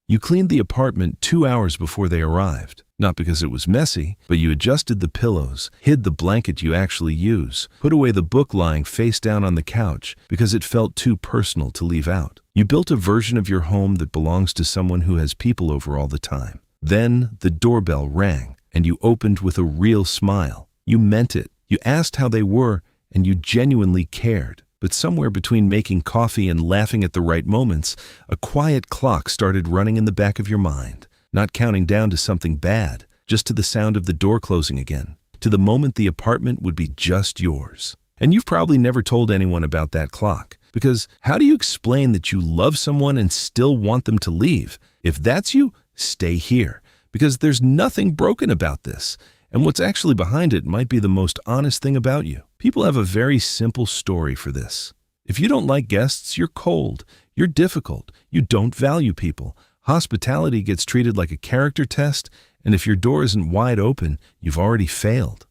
You cleaned the apartment 2 hours before they arrived. Not because it was messy, but you adjusted the pillows, hid the blanket you actually use, put away the book lying face down on the couch because it felt too personal to leave out. You built a version of your home that belongs to someone who has people over all the time. Then the doorbell rang, and you opened with a real smile. You meant it. You asked how they were, and you genuinely cared. But somewhere between making coffee and laughing at the right moments, a quiet clock started running in the back of your mind. Not counting down to something bad, just to the sound of the door closing again, to the moment the apartment would be just yours. And you've probably never told anyone about that clock, because how do you explain that you love someone and still want them to leave? If that's you, stay here, because there's nothing broken about this, and what's actually behind it might be the most honest thing about you. People have a very simple story for this. If you don't like guests, you're cold, you're difficult, you don't value people. Hospitality gets treated like a character test, and if your door isn't wide open, you've already failed.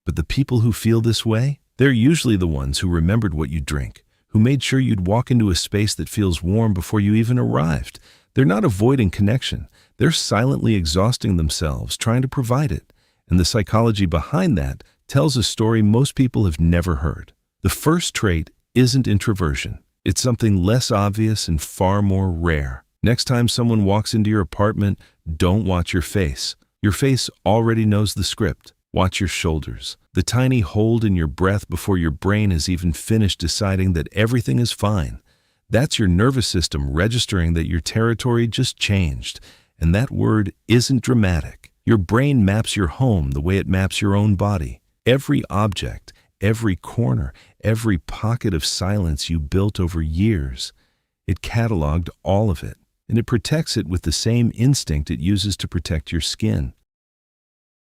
But the people who feel this way, they're usually the ones who remembered what you drink, who made sure you'd walk into a space that feels warm before you even arrived. They're not avoiding connection. They're silently exhausting themselves trying to provide it. And the psychology behind that tells a story most people have never heard. The first trait isn't introversion. It's something less obvious and far more rare. Next time someone walks into your apartment, don't watch your face. Your face already knows the script. Watch your shoulders, the tiny hold in your breath before your brain has even finished deciding that everything is fine. That's your nervous system registering that your territory just changed. And that word isn't dramatic. Your brain maps your home the way it maps your own body. Every object, every corner, every pocket of silence you built over years, it cataloged all of it. And it protects it with the same instinct it uses to protect your skin.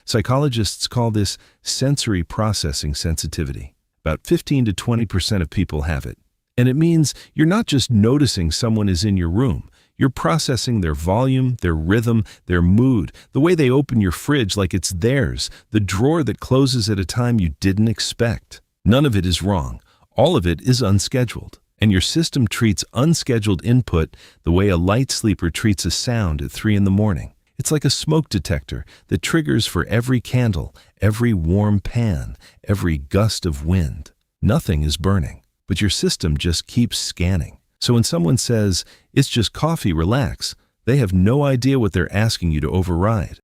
Psychologists call this sensory processing sensitivity. About 15 to 20% of people have it. And it means you're not just noticing someone is in your room. You're processing their volume, their rhythm, their mood, the way they open your fridge like it's theirs, the drawer that closes at a time you didn't expect. None of it is wrong. All of it is unscheduled. And your system treats unscheduled input the way a light sleeper treats a sound at 3 in the morning. It's like a smoke detector that triggers for every candle, every warm pan, every gust of wind. Nothing is burning, but your system just keeps scanning. So when someone says, "It's just coffee, relax," they have no idea what they're asking you to override.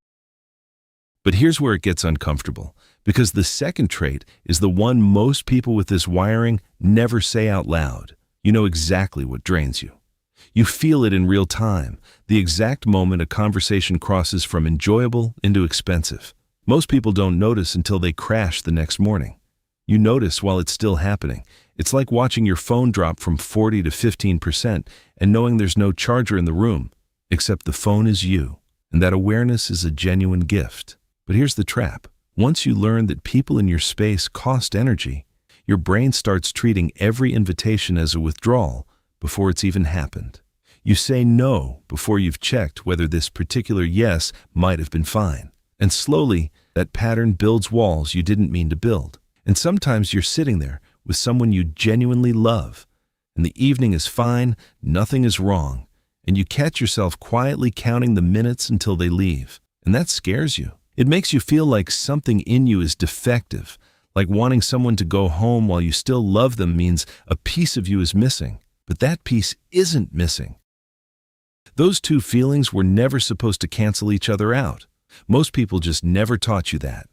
But here's where it gets uncomfortable, because the second trait is the one most people with this wiring never say out loud. You know exactly what drains you. You feel it in real time, the exact moment a conversation crosses from enjoyable into expensive. Most people don't notice until they crash the next morning. You notice while it's still happening. It's like watching your phone drop from 40 to 15% and knowing there's no charger in the room, except the phone is you. And that awareness is a genuine gift. But here's the trap. Once you learn that people in your space cost energy, your brain starts treating every invitation as a withdrawal before it's even happened. You say no before you've checked whether this particular yes might have been fine. And slowly, that pattern builds walls you didn't mean to build. And sometimes you're sitting there with someone you genuinely love, and the evening is fine, nothing is wrong, and you catch yourself quietly counting the minutes until they leave. And that scares you. It makes you feel like something in you is defective, like wanting someone to go home while you still love them means a piece of you is missing. But that piece isn't missing. Those two feelings were never supposed to cancel each other out. Most people just never taught you that.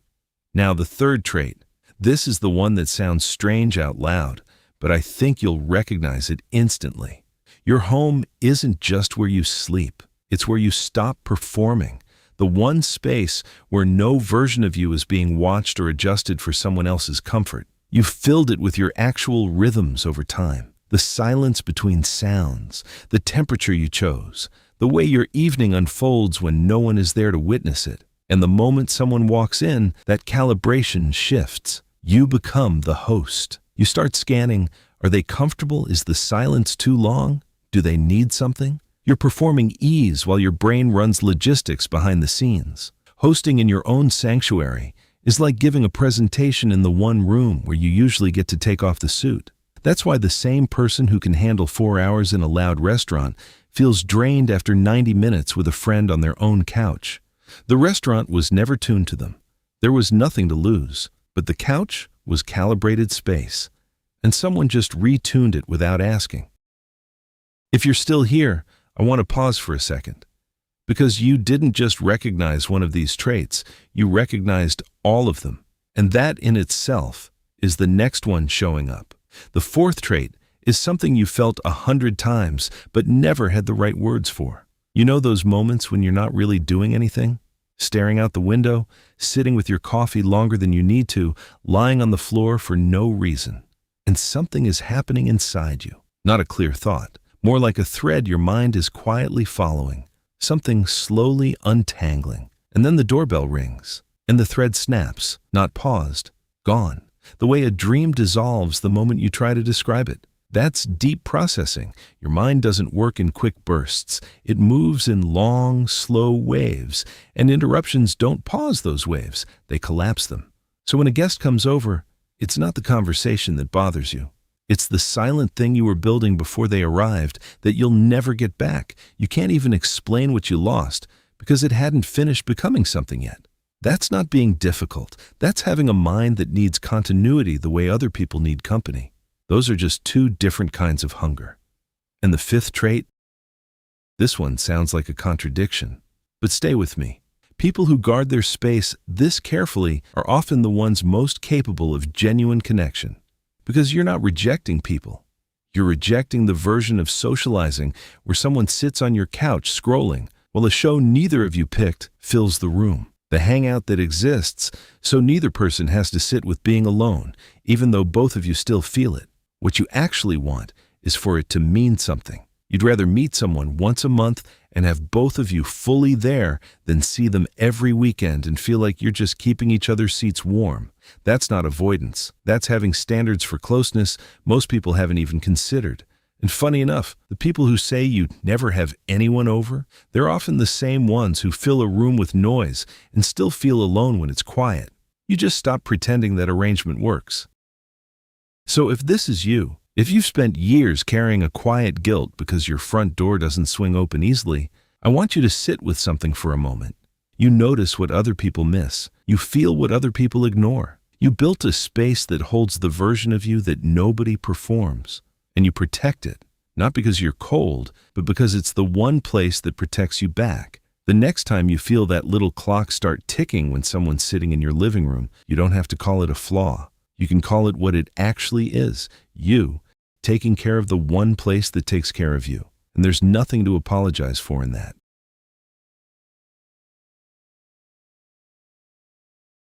Now, the third trait. This is the one that sounds strange out loud, but I think you'll recognize it instantly. Your home isn't just where you sleep. It's where you stop performing. The one space where no version of you is being watched or adjusted for someone else's comfort. You've filled it with your actual rhythms over time. The silence between sounds, the temperature you chose, the way your evening unfolds when no one is there to witness it. And the moment someone walks in, that calibration shifts. You become the host. You start scanning. Are they comfortable? Is the silence too long? Do they need something? You're performing ease while your brain runs logistics behind the scenes. Hosting in your own sanctuary is like giving a presentation in the one room where you usually get to take off the suit. That's why the same person who can handle 4 hours in a loud restaurant feels drained after 90 minutes with a friend on their own couch. The restaurant was never tuned to them. There was nothing to lose, but the couch was calibrated space, and someone just retuned it without asking. If you're still here, I want to pause for a second. Because you didn't just recognize one of these traits, you recognized all of them. And that in itself is the next one showing up. The fourth trait is something you felt 100 times but never had the right words for. You know those moments when you're not really doing anything? Staring out the window, sitting with your coffee longer than you need to, lying on the floor for no reason. And something is happening inside you. Not a clear thought, more like a thread your mind is quietly following. Something slowly untangling. And then the doorbell rings, and the thread snaps, not paused, gone. The way a dream dissolves the moment you try to describe it. That's deep processing. Your mind doesn't work in quick bursts. It moves in long, slow waves, and interruptions don't pause those waves. They collapse them. So when a guest comes over, it's not the conversation that bothers you. It's the silent thing you were building before they arrived that you'll never get back. You can't even explain what you lost because it hadn't finished becoming something yet. That's not being difficult. That's having a mind that needs continuity the way other people need company. Those are just two different kinds of hunger. And the fifth trait? This one sounds like a contradiction, but stay with me. People who guard their space this carefully are often the ones most capable of genuine connection. Because you're not rejecting people. You're rejecting the version of socializing where someone sits on your couch scrolling while a show neither of you picked fills the room. The hangout that exists so neither person has to sit with being alone, even though both of you still feel it. What you actually want is for it to mean something. You'd rather meet someone once a month and have both of you fully there than see them every weekend and feel like you're just keeping each other's seats warm. That's not avoidance. That's having standards for closeness most people haven't even considered. And funny enough, the people who say you'd never have anyone over, they're often the same ones who fill a room with noise and still feel alone when it's quiet. You just stop pretending that arrangement works. So if this is you, if you've spent years carrying a quiet guilt because your front door doesn't swing open easily, I want you to sit with something for a moment. You notice what other people miss. You feel what other people ignore. You built a space that holds the version of you that nobody performs. And you protect it, not because you're cold, but because it's the one place that protects you back. The next time you feel that little clock start ticking when someone's sitting in your living room, you don't have to call it a flaw. You can call it what it actually is. You taking care of the one place that takes care of you. And there's nothing to apologize for in that.